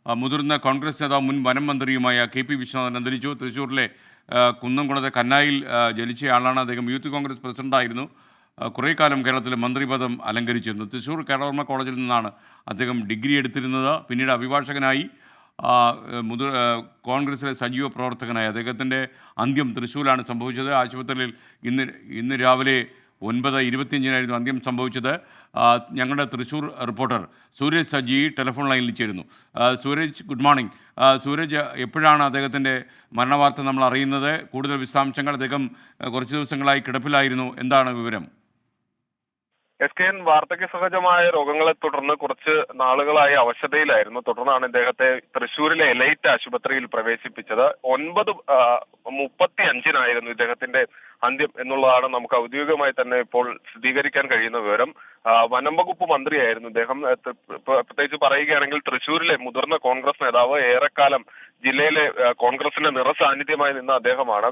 മുതിർന്ന കോൺഗ്രസ് നേതാവ് മുൻ വനം മന്ത്രിയുമായ കെ.പി. വിശ്വനാഥൻ അന്തരിച്ചു. തൃശ്ശൂരിലെ കുന്നംകുളത്തെ കന്നായിൽ ജനിച്ചയാളാണ് അദ്ദേഹം. യൂത്ത് കോൺഗ്രസ് പ്രസിഡന്റായിരുന്നു. കുറേ കാലം കേരളത്തിലെ മന്ത്രിപദം അലങ്കരിച്ചിരുന്നു. തൃശ്ശൂർ കേരളവർമ്മ കോളേജിൽ നിന്നാണ് അദ്ദേഹം ഡിഗ്രി എടുത്തിരുന്നത്. പിന്നീട് അഭിഭാഷകനായി, കോൺഗ്രസിലെ സജീവ പ്രവർത്തകനായി. അദ്ദേഹത്തിൻ്റെ അന്ത്യം തൃശ്ശൂരിലാണ് സംഭവിച്ചത്. ആശുപത്രിയിൽ ഇന്ന് രാവിലെ 9:25 അന്ത്യം സംഭവിച്ചത്. ഞങ്ങളുടെ തൃശ്ശൂർ റിപ്പോർട്ടർ സൂരജ് സജി ടെലിഫോൺ ലൈനിൽ ചേരുന്നു. Sooraj, good morning. സൂരജ്, എപ്പോഴാണ് അദ്ദേഹത്തിൻ്റെ മരണവാർത്ത നമ്മൾ അറിയുന്നത്? കൂടുതൽ വിശദാംശങ്ങൾ. അദ്ദേഹം കുറച്ച് ദിവസങ്ങളായി കിടപ്പിലായിരുന്നു. എന്താണ് വിവരം? SKN വാർദ്ധക്യ സഹജമായ രോഗങ്ങളെ തുടർന്ന് കുറച്ച് നാളുകളായി അവശതയിലായിരുന്നു. തുടർന്നാണ് ഇദ്ദേഹത്തെ തൃശ്ശൂരിലെ എലൈറ്റ് ആശുപത്രിയിൽ പ്രവേശിപ്പിച്ചത്. 9:35 ഇദ്ദേഹത്തിന്റെ അന്ത്യം എന്നുള്ളതാണ് നമുക്ക് ഔദ്യോഗികമായി തന്നെ ഇപ്പോൾ സ്ഥിരീകരിക്കാൻ കഴിയുന്ന വിവരം. വനം വകുപ്പ് മന്ത്രിയായിരുന്നു ഇദ്ദേഹം. പ്രത്യേകിച്ച് പറയുകയാണെങ്കിൽ തൃശ്ശൂരിലെ മുതിർന്ന കോൺഗ്രസ് നേതാവ്, ഏറെക്കാലം ജില്ലയിലെ കോൺഗ്രസിന്റെ നിറസാന്നിധ്യമായി നിന്ന അദ്ദേഹമാണ്.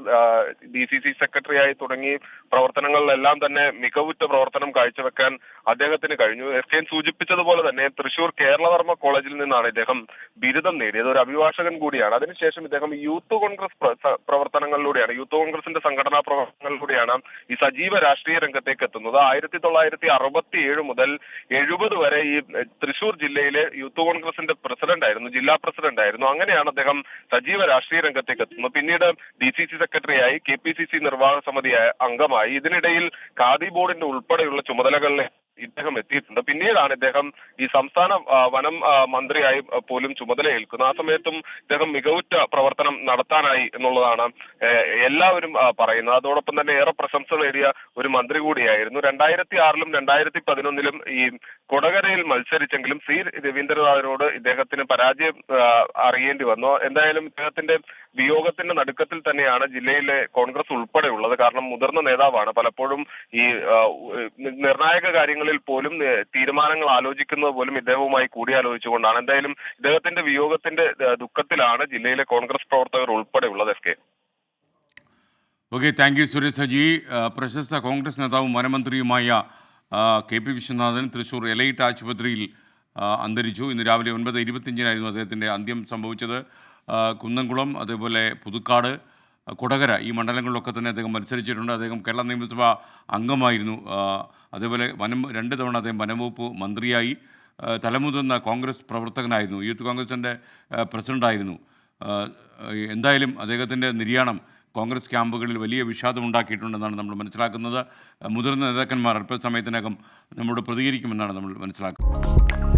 DCC സെക്രട്ടറിയായി തുടങ്ങി പ്രവർത്തനങ്ങളിലെല്ലാം തന്നെ മികവുറ്റ പ്രവർത്തനം കാഴ്ചവെക്കാൻ അദ്ദേഹത്തിന് കഴിഞ്ഞു. SKN സൂചിപ്പിച്ചതുപോലെ തന്നെ തൃശ്ശൂർ കേരളവർമ്മ കോളേജിൽ നിന്നാണ് ഇദ്ദേഹം ബിരുദം നേടിയത്. ഒരു അഭിഭാഷകൻ കൂടിയാണ്. അതിനുശേഷം ഇദ്ദേഹം യൂത്ത് കോൺഗ്രസ് പ്രവർത്തനങ്ങളിലൂടെയാണ്, യൂത്ത് കോൺഗ്രസിന്റെ സംഘടനാ പ്രവർത്തനങ്ങളിലൂടെയാണ് ഈ സജീവ രാഷ്ട്രീയ രംഗത്തേക്ക് എത്തുന്നത്. 1967 മുതൽ 70 വരെ ഈ തൃശ്ശൂർ ജില്ലയിലെ യൂത്ത് കോൺഗ്രസിന്റെ ജില്ലാ പ്രസിഡന്റ് ആയിരുന്നു. അങ്ങനെയാണ് അദ്ദേഹം സജീവ രാഷ്ട്രീയ രംഗത്തേക്ക് എത്തുന്നത്. പിന്നീട് DCC സെക്രട്ടറിയായി, KPCC നിർവാഹക സമിതി അംഗമായി. ഇതിനിടയിൽ ഖാദി ബോർഡിന്റെ ഉൾപ്പെടെയുള്ള ചുമതലകളിൽ ഇദ്ദേഹം എത്തിയിട്ടുണ്ട്. പിന്നീടാണ് ഇദ്ദേഹം ഈ സംസ്ഥാന വനം മന്ത്രിയായി പോലും ചുമതലയേൽക്കുന്നത്. ആ സമയത്തും ഇദ്ദേഹം മികവുറ്റ പ്രവർത്തനം നടത്താനായി എന്നുള്ളതാണ് എല്ലാവരും പറയുന്നത്. അതോടൊപ്പം തന്നെ ഏറെ പ്രശംസ നേടിയ ഒരു മന്ത്രി കൂടിയായിരുന്നു. 2006-ലും 2011-ലും ഈ കൊടകരയിൽ മത്സരിച്ചെങ്കിലും C. രവീന്ദ്രനാഥിനോട് ഇദ്ദേഹത്തിന് പരാജയം അറിയേണ്ടി വന്നു. എന്തായാലും ഇദ്ദേഹത്തിന്റെ വിയോഗത്തിന്റെ നടുക്കത്തിൽ തന്നെയാണ് ജില്ലയിലെ കോൺഗ്രസ് ഉൾപ്പെടെയുള്ളത്. കാരണം മുതിർന്ന നേതാവാണ്. പലപ്പോഴും ഈ നിർണായക കാര്യങ്ങളിൽ പോലും തീരുമാനങ്ങൾ ആലോചിക്കുന്നത് പോലും ഇദ്ദേഹവുമായി കൂടിയാലോചിച്ചുകൊണ്ടാണ്. എന്തായാലും ഇദ്ദേഹത്തിന്റെ വിയോഗത്തിന്റെ ദുഃഖത്തിലാണ് ജില്ലയിലെ കോൺഗ്രസ് പ്രവർത്തകർ ഉൾപ്പെടെയുള്ളത്. Okay, thank you Suresh Saji. പ്രശസ്ത കോൺഗ്രസ് നേതാവും വനമന്ത്രിയുമായ കെ.പി. വിശ്വനാഥൻ തൃശ്ശൂർ എലൈറ്റ് ആശുപത്രിയിൽ അന്തരിച്ചു. ഇന്ന് രാവിലെ 9:25 അദ്ദേഹത്തിൻ്റെ അന്ത്യം സംഭവിച്ചത്. കുന്നംകുളം, അതേപോലെ പുതുക്കാട്, കൊടകര ഈ മണ്ഡലങ്ങളിലൊക്കെ തന്നെ അദ്ദേഹം മത്സരിച്ചിട്ടുണ്ട്. അദ്ദേഹം കേരള നിയമസഭ അംഗമായിരുന്നു. അതേപോലെ 2 തവണ അദ്ദേഹം വനംവകുപ്പ് മന്ത്രിയായി. തലമുതിർന്ന കോൺഗ്രസ് പ്രവർത്തകനായിരുന്നു. യൂത്ത് കോൺഗ്രസിൻ്റെ പ്രസിഡൻ്റായിരുന്നു. എന്തായാലും അദ്ദേഹത്തിൻ്റെ നിര്യാണം കോൺഗ്രസ് ക്യാമ്പുകളിൽ വലിയ വിഷാദമുണ്ടാക്കിയിട്ടുണ്ടെന്നാണ് നമ്മൾ മനസ്സിലാക്കുന്നത്. മുതിർന്ന നേതാക്കന്മാർ അല്പസമയത്തിനകം നമ്മോട് പ്രതികരിക്കുമെന്നാണ് നമ്മൾ മനസ്സിലാക്കുന്നത്.